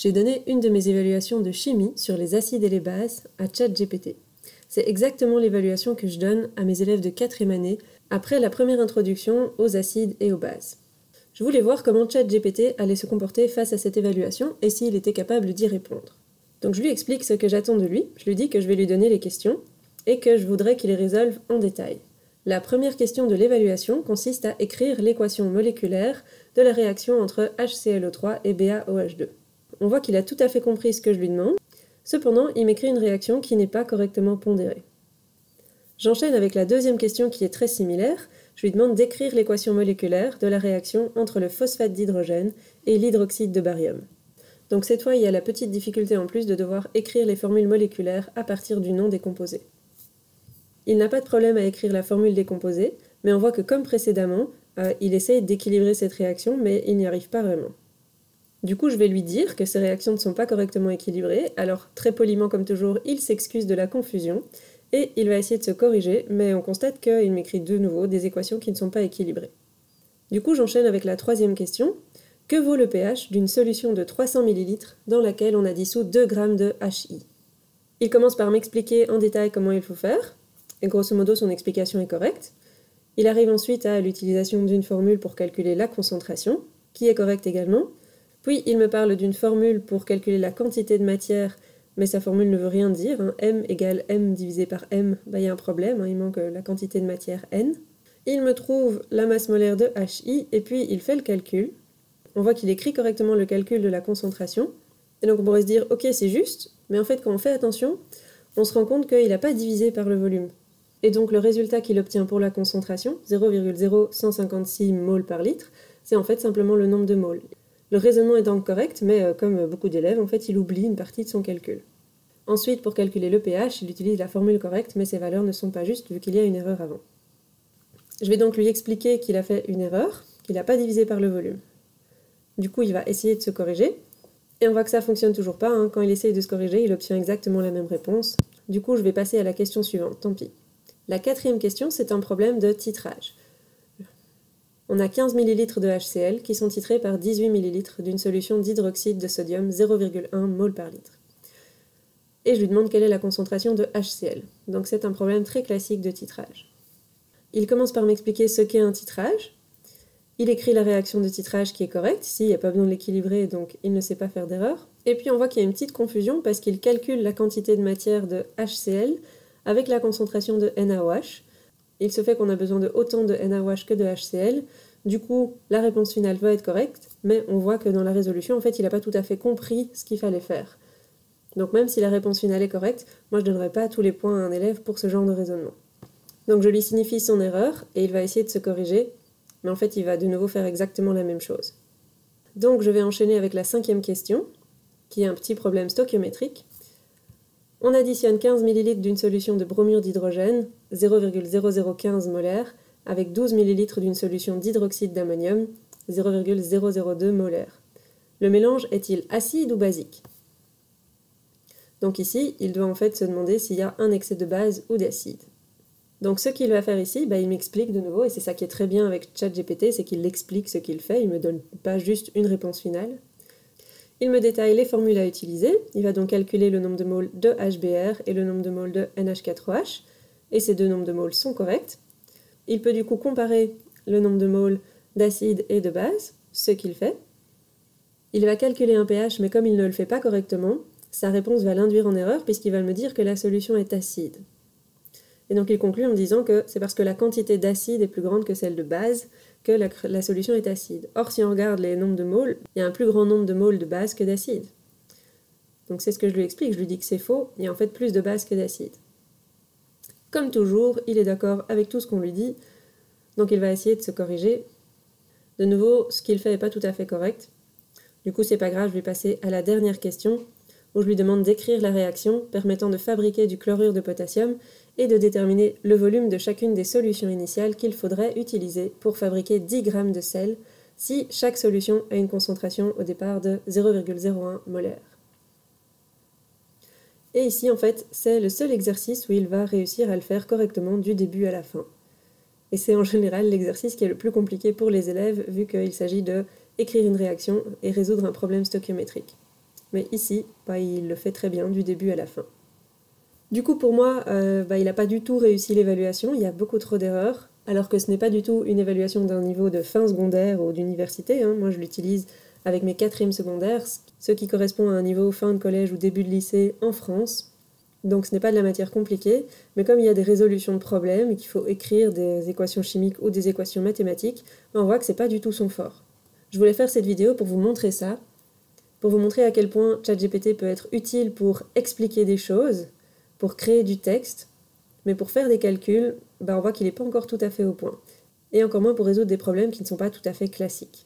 J'ai donné une de mes évaluations de chimie sur les acides et les bases à ChatGPT. C'est exactement l'évaluation que je donne à mes élèves de 4e année après la première introduction aux acides et aux bases. Je voulais voir comment ChatGPT allait se comporter face à cette évaluation et s'il était capable d'y répondre. Donc je lui explique ce que j'attends de lui, je lui dis que je vais lui donner les questions et que je voudrais qu'il les résolve en détail. La première question de l'évaluation consiste à écrire l'équation moléculaire de la réaction entre HClO3 et BaOH2. On voit qu'il a tout à fait compris ce que je lui demande, cependant il m'écrit une réaction qui n'est pas correctement pondérée. J'enchaîne avec la deuxième question qui est très similaire, je lui demande d'écrire l'équation moléculaire de la réaction entre le phosphate d'hydrogène et l'hydroxyde de barium. Donc cette fois il y a la petite difficulté en plus de devoir écrire les formules moléculaires à partir du nom des composés. Il n'a pas de problème à écrire la formule des composés, mais on voit que comme précédemment, il essaye d'équilibrer cette réaction, mais il n'y arrive pas vraiment. Du coup, je vais lui dire que ces réactions ne sont pas correctement équilibrées, alors très poliment comme toujours, il s'excuse de la confusion, et il va essayer de se corriger, mais on constate qu'il m'écrit de nouveau des équations qui ne sont pas équilibrées. Du coup, j'enchaîne avec la troisième question. Que vaut le pH d'une solution de 300 ml dans laquelle on a dissous 2 g de HI? Il commence par m'expliquer en détail comment il faut faire, et grosso modo son explication est correcte. Il arrive ensuite à l'utilisation d'une formule pour calculer la concentration, qui est correcte également. Puis il me parle d'une formule pour calculer la quantité de matière, mais sa formule ne veut rien dire. M égale M divisé par M, il y a un problème, il manque la quantité de matière N. Il me trouve la masse molaire de HI, et puis il fait le calcul. On voit qu'il écrit correctement le calcul de la concentration. Et donc on pourrait se dire, ok c'est juste, mais en fait quand on fait attention, on se rend compte qu'il n'a pas divisé par le volume. Et donc le résultat qu'il obtient pour la concentration, 0,0156 moles par litre, c'est en fait simplement le nombre de moles. Le raisonnement est donc correct, mais comme beaucoup d'élèves, en fait, il oublie une partie de son calcul. Ensuite, pour calculer le pH, il utilise la formule correcte, mais ses valeurs ne sont pas justes vu qu'il y a une erreur avant. Je vais donc lui expliquer qu'il a fait une erreur, qu'il n'a pas divisé par le volume. Du coup, il va essayer de se corriger, et on voit que ça ne fonctionne toujours pas. Quand il essaye de se corriger, il obtient exactement la même réponse. Du coup, je vais passer à la question suivante, tant pis. La quatrième question, c'est un problème de titrage. On a 15 ml de HCl qui sont titrés par 18 ml d'une solution d'hydroxyde de sodium 0,1 mol par litre. Et je lui demande quelle est la concentration de HCl. Donc c'est un problème très classique de titrage. Il commence par m'expliquer ce qu'est un titrage. Il écrit la réaction de titrage qui est correcte. Ici, il n'y a pas besoin de l'équilibrer, donc il ne sait pas faire d'erreur. Et puis on voit qu'il y a une petite confusion parce qu'il calcule la quantité de matière de HCl avec la concentration de NaOH. Il se fait qu'on a besoin de autant de NaOH que de HCl. Du coup, la réponse finale va être correcte, mais on voit que dans la résolution, en fait, il n'a pas tout à fait compris ce qu'il fallait faire. Donc même si la réponse finale est correcte, moi je ne donnerai pas tous les points à un élève pour ce genre de raisonnement. Donc je lui signifie son erreur, et il va essayer de se corriger, mais en fait il va de nouveau faire exactement la même chose. Donc je vais enchaîner avec la cinquième question, qui est un petit problème stoichiométrique. On additionne 15 ml d'une solution de bromure d'hydrogène, 0,0015 molaire, avec 12 ml d'une solution d'hydroxyde d'ammonium, 0,002 molaire. Le mélange est-il acide ou basique? Donc ici, il doit en fait se demander s'il y a un excès de base ou d'acide. Donc ce qu'il va faire ici, il m'explique de nouveau, et c'est ça qui est très bien avec ChatGPT, c'est qu'il explique ce qu'il fait, il ne me donne pas juste une réponse finale. Il me détaille les formules à utiliser, il va donc calculer le nombre de moles de HBr et le nombre de moles de NH4OH, et ces deux nombres de moles sont corrects. Il peut du coup comparer le nombre de moles d'acide et de base, ce qu'il fait. Il va calculer un pH, mais comme il ne le fait pas correctement, sa réponse va l'induire en erreur puisqu'il va me dire que la solution est acide. Et donc il conclut en me disant que c'est parce que la quantité d'acide est plus grande que celle de base que la solution est acide. Or, si on regarde les nombres de moles, il y a un plus grand nombre de moles de base que d'acide. Donc c'est ce que je lui explique, je lui dis que c'est faux, il y a en fait plus de base que d'acide. Comme toujours, il est d'accord avec tout ce qu'on lui dit, donc il va essayer de se corriger. De nouveau, ce qu'il fait n'est pas tout à fait correct. Du coup, c'est pas grave, je vais passer à la dernière question, où je lui demande d'écrire la réaction permettant de fabriquer du chlorure de potassium et de déterminer le volume de chacune des solutions initiales qu'il faudrait utiliser pour fabriquer 10 g de sel si chaque solution a une concentration au départ de 0,01 molaire. Et ici, en fait, c'est le seul exercice où il va réussir à le faire correctement du début à la fin. Et c'est en général l'exercice qui est le plus compliqué pour les élèves, vu qu'il s'agit d'écrire une réaction et résoudre un problème stoichiométrique. Mais ici, il le fait très bien du début à la fin. Du coup, pour moi, il n'a pas du tout réussi l'évaluation, il y a beaucoup trop d'erreurs, alors que ce n'est pas du tout une évaluation d'un niveau de fin secondaire ou d'université. Moi, je l'utilise avec mes 4e secondaires, ce qui correspond à un niveau fin de collège ou début de lycée en France. Donc ce n'est pas de la matière compliquée, mais comme il y a des résolutions de problèmes et qu'il faut écrire des équations chimiques ou des équations mathématiques, on voit que c'est pas du tout son fort. Je voulais faire cette vidéo pour vous montrer ça, pour vous montrer à quel point ChatGPT peut être utile pour expliquer des choses, pour créer du texte, mais pour faire des calculs, on voit qu'il n'est pas encore tout à fait au point. Et encore moins pour résoudre des problèmes qui ne sont pas tout à fait classiques.